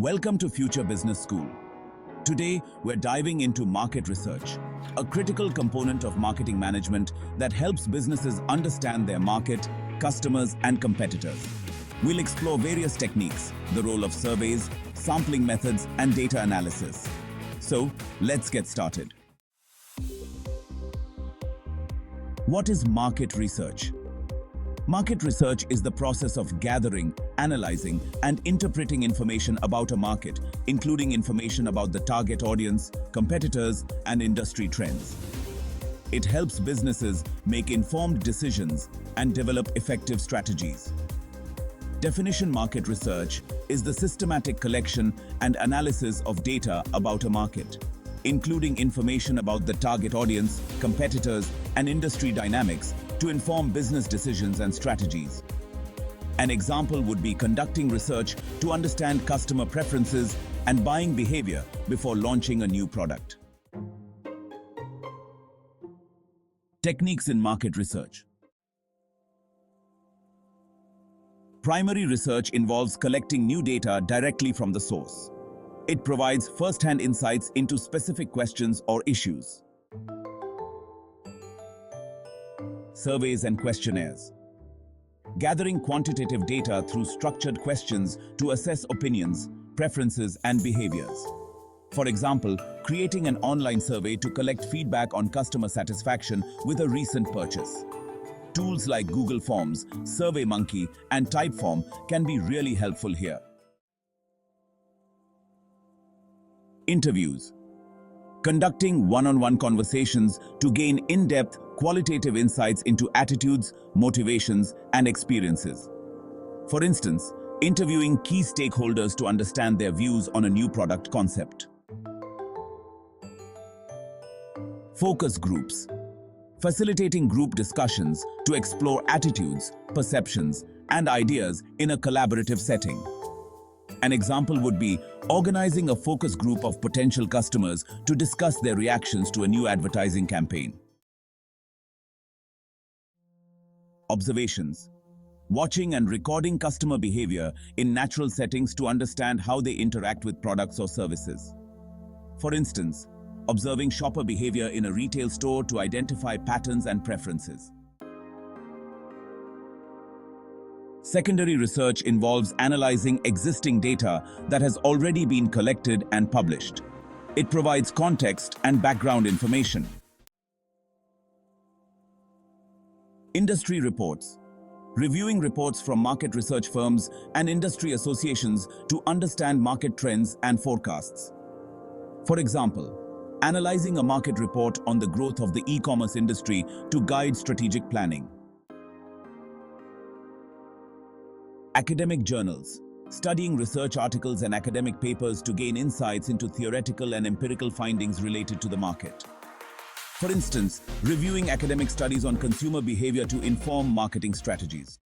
Welcome to Future Business School. Today, we're diving into market research, a critical component of marketing management that helps businesses understand their market, customers, and competitors. We'll explore various techniques, the role of surveys, sampling methods, and data analysis. So, let's get started. What is market research? Market research is the process of gathering, analyzing, and interpreting information about a market, including information about the target audience, competitors, and industry trends. It helps businesses make informed decisions and develop effective strategies. Definition: market research is the systematic collection and analysis of data about a market, including information about the target audience, competitors, and industry dynamics to inform business decisions and strategies. An example would be conducting research to understand customer preferences and buying behavior before launching a new product. Techniques in market research. Primary research involves collecting new data directly from the source. It provides first-hand insights into specific questions or issues. Surveys and questionnaires. Gathering quantitative data through structured questions to assess opinions, preferences, and behaviors. For example, creating an online survey to collect feedback on customer satisfaction with a recent purchase. Tools like Google Forms, SurveyMonkey, and Typeform can be really helpful here. Interviews. Conducting one-on-one conversations to gain in-depth, qualitative insights into attitudes, motivations, and experiences. For instance, interviewing key stakeholders to understand their views on a new product concept. Focus groups. Facilitating group discussions to explore attitudes, perceptions, and ideas in a collaborative setting. An example would be organizing a focus group of potential customers to discuss their reactions to a new advertising campaign. Observations. Watching and recording customer behavior in natural settings to understand how they interact with products or services. For instance, observing shopper behavior in a retail store to identify patterns and preferences. Secondary research involves analyzing existing data that has already been collected and published. It provides context and background information. Industry reports. Reviewing reports from market research firms and industry associations to understand market trends and forecasts. For example, analyzing a market report on the growth of the e-commerce industry to guide strategic planning. Academic journals. Studying research articles and academic papers to gain insights into theoretical and empirical findings related to the market. For instance, reviewing academic studies on consumer behavior to inform marketing strategies.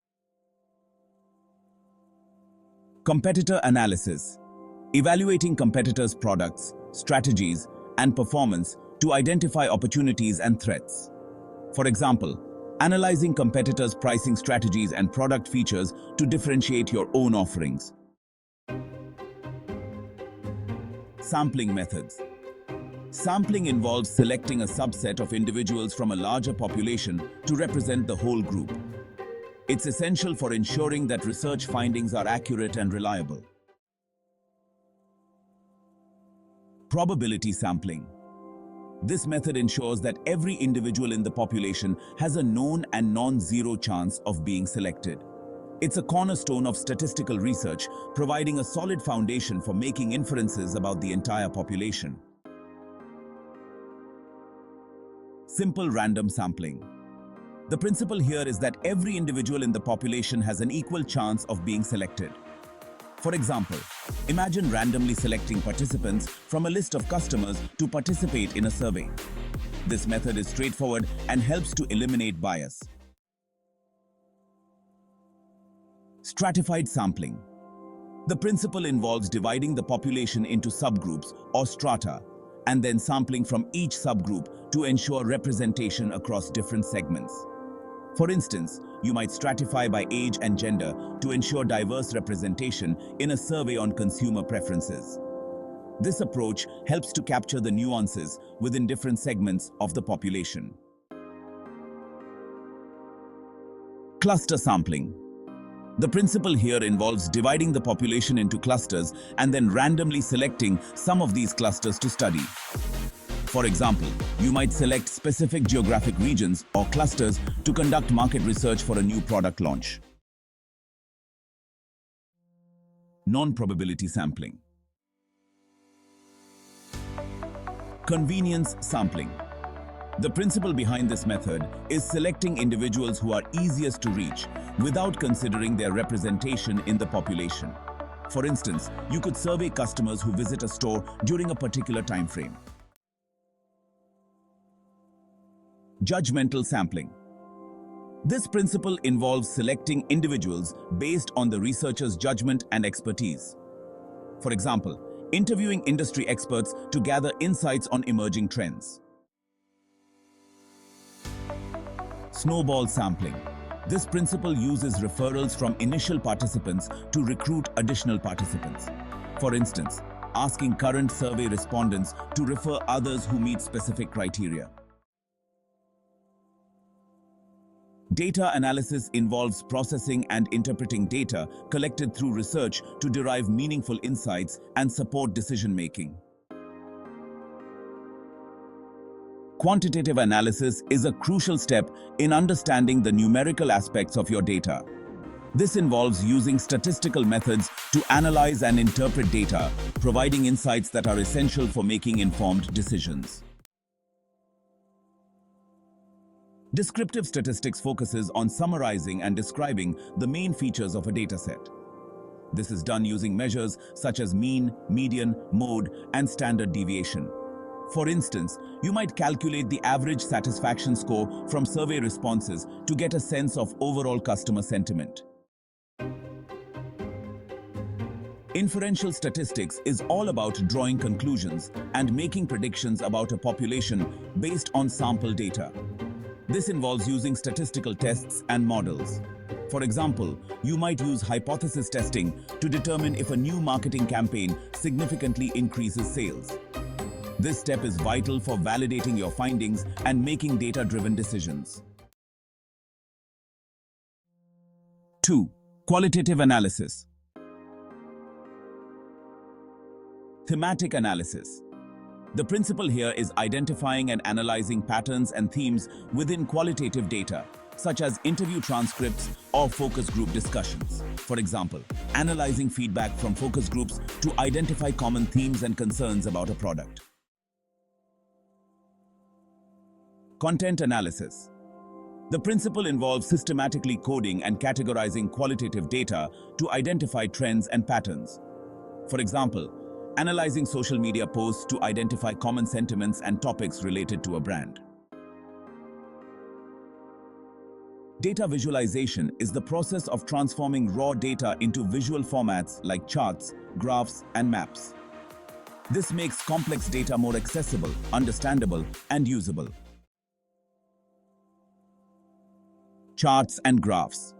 Competitor analysis. Evaluating competitors' products, strategies, and performance to identify opportunities and threats. For example, analyzing competitors' pricing strategies and product features to differentiate your own offerings. Sampling methods. Sampling involves selecting a subset of individuals from a larger population to represent the whole group. It's essential for ensuring that research findings are accurate and reliable. Probability sampling. This method ensures that every individual in the population has a known and non-zero chance of being selected. It's a cornerstone of statistical research, providing a solid foundation for making inferences about the entire population. Simple random sampling. The principle here is that every individual in the population has an equal chance of being selected. For example, imagine randomly selecting participants from a list of customers to participate in a survey. This method is straightforward and helps to eliminate bias. Stratified sampling. The principle involves dividing the population into subgroups or strata and then sampling from each subgroup to ensure representation across different segments. For instance, you might stratify by age and gender to ensure diverse representation in a survey on consumer preferences. This approach helps to capture the nuances within different segments of the population. Cluster sampling. The principle here involves dividing the population into clusters and then randomly selecting some of these clusters to study. For example, you might select specific geographic regions or clusters to conduct market research for a new product launch. Non-probability sampling. Convenience sampling. The principle behind this method is selecting individuals who are easiest to reach without considering their representation in the population. For instance, you could survey customers who visit a store during a particular time frame. Judgmental sampling. This principle involves selecting individuals based on the researcher's judgment and expertise. For example, interviewing industry experts to gather insights on emerging trends. Snowball sampling. This principle uses referrals from initial participants to recruit additional participants. For instance, asking current survey respondents to refer others who meet specific criteria. Data analysis involves processing and interpreting data collected through research to derive meaningful insights and support decision-making. Quantitative analysis is a crucial step in understanding the numerical aspects of your data. This involves using statistical methods to analyze and interpret data, providing insights that are essential for making informed decisions. Descriptive statistics focuses on summarizing and describing the main features of a dataset. This is done using measures such as mean, median, mode, and standard deviation. For instance, you might calculate the average satisfaction score from survey responses to get a sense of overall customer sentiment. Inferential statistics is all about drawing conclusions and making predictions about a population based on sample data. This involves using statistical tests and models. For example, you might use hypothesis testing to determine if a new marketing campaign significantly increases sales. This step is vital for validating your findings and making data-driven decisions. 2. Qualitative analysis. Thematic analysis. The principle here is identifying and analyzing patterns and themes within qualitative data, such as interview transcripts or focus group discussions. For example, analyzing feedback from focus groups to identify common themes and concerns about a product. Content analysis. The principle involves systematically coding and categorizing qualitative data to identify trends and patterns. For example, analyzing social media posts to identify common sentiments and topics related to a brand. Data visualization is the process of transforming raw data into visual formats like charts, graphs, and maps. This makes complex data more accessible, understandable, and usable. Charts and graphs.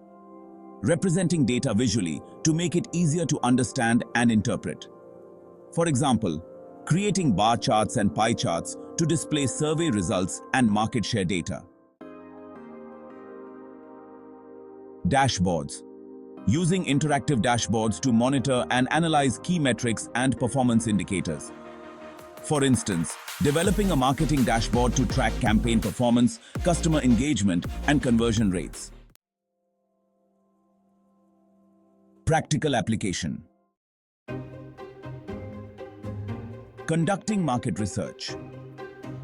Representing data visually to make it easier to understand and interpret. For example, creating bar charts and pie charts to display survey results and market share data. Dashboards. Using interactive dashboards to monitor and analyze key metrics and performance indicators. For instance, developing a marketing dashboard to track campaign performance, customer engagement, and conversion rates. Practical application. Conducting market research.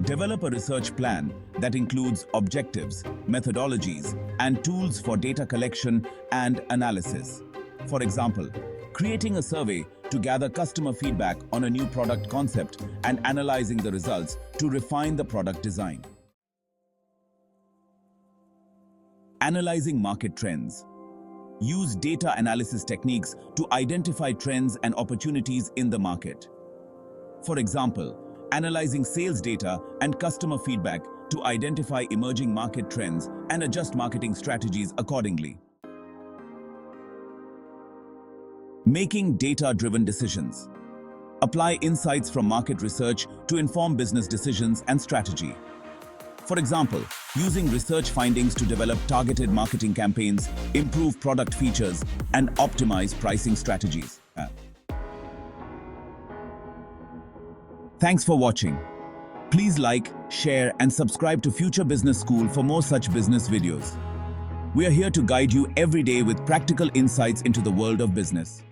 Develop a research plan that includes objectives, methodologies, and tools for data collection and analysis. For example, creating a survey to gather customer feedback on a new product concept and analyzing the results to refine the product design. Analyzing market trends. Use data analysis techniques to identify trends and opportunities in the market. For example, analyzing sales data and customer feedback to identify emerging market trends and adjust marketing strategies accordingly. Making data-driven decisions. Apply insights from market research to inform business decisions and strategy. For example, using research findings to develop targeted marketing campaigns, improve product features, and optimize pricing strategies. Thanks for watching. Please like, share, and subscribe to Future Business School for more such business videos. We are here to guide you every day with practical insights into the world of business.